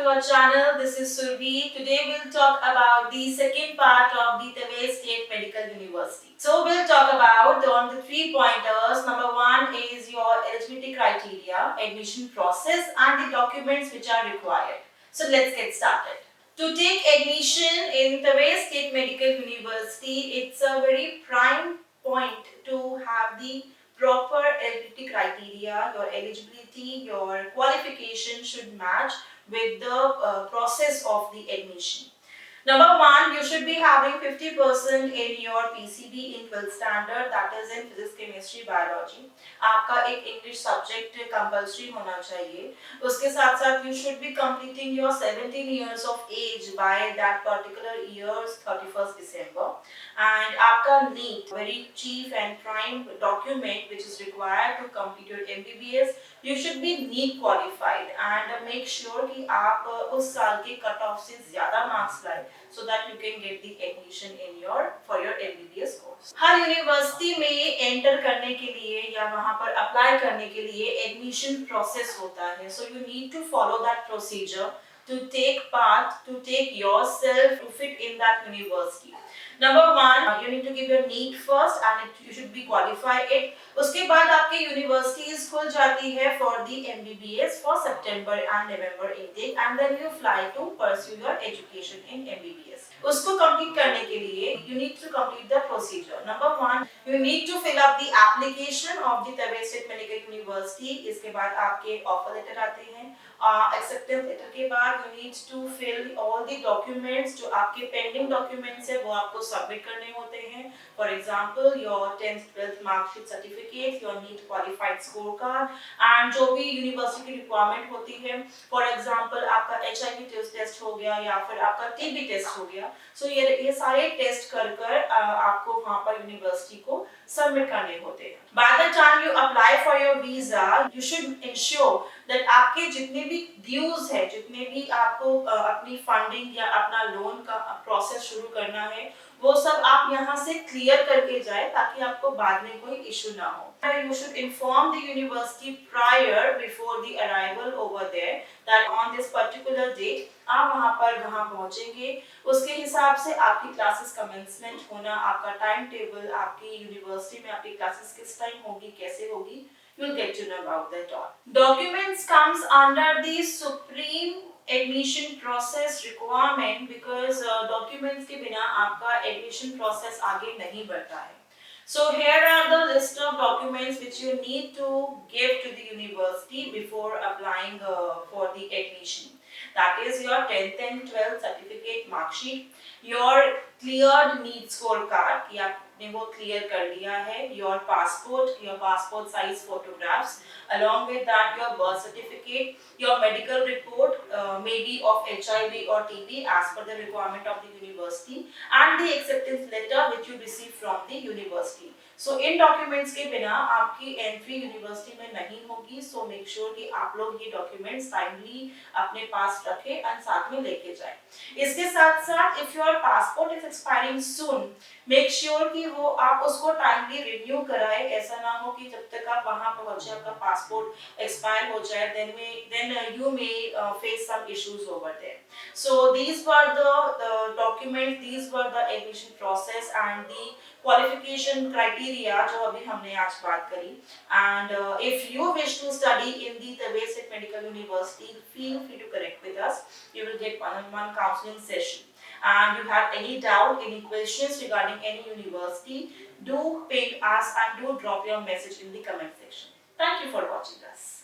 our channel. This is Surbhi. Today we'll talk about the second part of the Tewai State Medical University. So we'll talk about on the 3 pointers. Number 1 is your eligibility criteria, admission process and the documents which are required. So let's get started. To take admission in Tewai State Medical University, it's a very prime point to have the proper eligibility criteria. Your eligibility, your qualification should match with the process of the admission. Number 1, you should be having 50% in your PCB in 12th standard, that is in physics, chemistry, biology. आपका एक English subject compulsory होना चाहिए. उसके साथ साथ you should be completing your 17 years of age by that particular year's 31st December. And आपका NEET, very chief and prime document which is required to complete your MBBS, you should be NEET qualified and make sure कि आप उस साल के cut off से ज़्यादा marks लाए so that you can get the admission in for your MBBS course. Her university में enter करने के लिए या वहाँ पर अप्लाई करने के लिए एडमिशन प्रोसेस होता है. So you need to follow that procedure to take part, to take yourself to fit in that university. Number 1, you need to give your NEET first and you should be qualified it. उसके बाद आपके universities खुल जाती है for the MBBS for September and November intake and then you fly to pursue your education in MBBS. उसको complete करने के लिए you need to complete the procedure. Number 1, you need to fill up the application of the Tewai State Medical University. इसके बाद आपके offer letter आते हैं. Acceptance letter के बाद you need to fill all the documents जो आपके pending documents है वो आपको submit करने होते हैं. For example, your 10th 12th mark sheet certificate, your NEET qualified scorecard and जो भी university की requirement होती है. For example, आपका HIV test हो गया या फिर आपका TB test हो गया. So ये सारे test कर आपको वहाँ पर university को submit करने होते हैं. By the time you apply for your visa, you should ensure that आपके जितने भी dues है, जितने भी आपको अपनी funding या अपना loan का process शुरू करना है, वो सब आप यहाँ से clear करके जाए ताकि आपको बाद में कोई issue ना हो. You should inform the university prior before the arrival over there that on this particular date आप वहाँ पहुँचेंगे. उसके हिसाब से आपकी classes commencement होना, आपका time table, आपकी university में आपकी classes किस time होगी, कैसे होगी, you'll get to know about that all. Documents comes under the supreme admission process requirement because documents के बिना आपका admission process आगे नहीं बढ़ता है. So here are the list of documents which you need to give to the university before applying for the admission. That is your 10th and 12th certificate mark sheet, your cleared NEET scorecard कि आपने वो clear कर लिया है, your passport size photographs, along with that your birth certificate, your medical report maybe of HIV or TB as per the requirement of the university and the acceptance letter which you receive from the university. So in documents के बिना आपकी entry university में नहीं होगी. So make sure कि आप लोग ये documents timely अपने पास रखें और साथ में लेके जाएं. इसके साथ साथ if your passport is expiring soon, make sure कि वो आप उसको timely renew कराएं. ऐसा ना हो कि जब तक आप वहाँ पहुँचे आपका passport expire हो जाए, then you may face some issues over there. So these were the documents, these were the admission process and the qualification criteria जो अभी हमने आज बात करी. And if you wish to study in the Tewai State Medical University, feel free to connect with us. You will get one-on-one counseling session. And you have any doubt, any questions regarding any university, do ping us and do drop your message in the comment section. Thank you for watching us.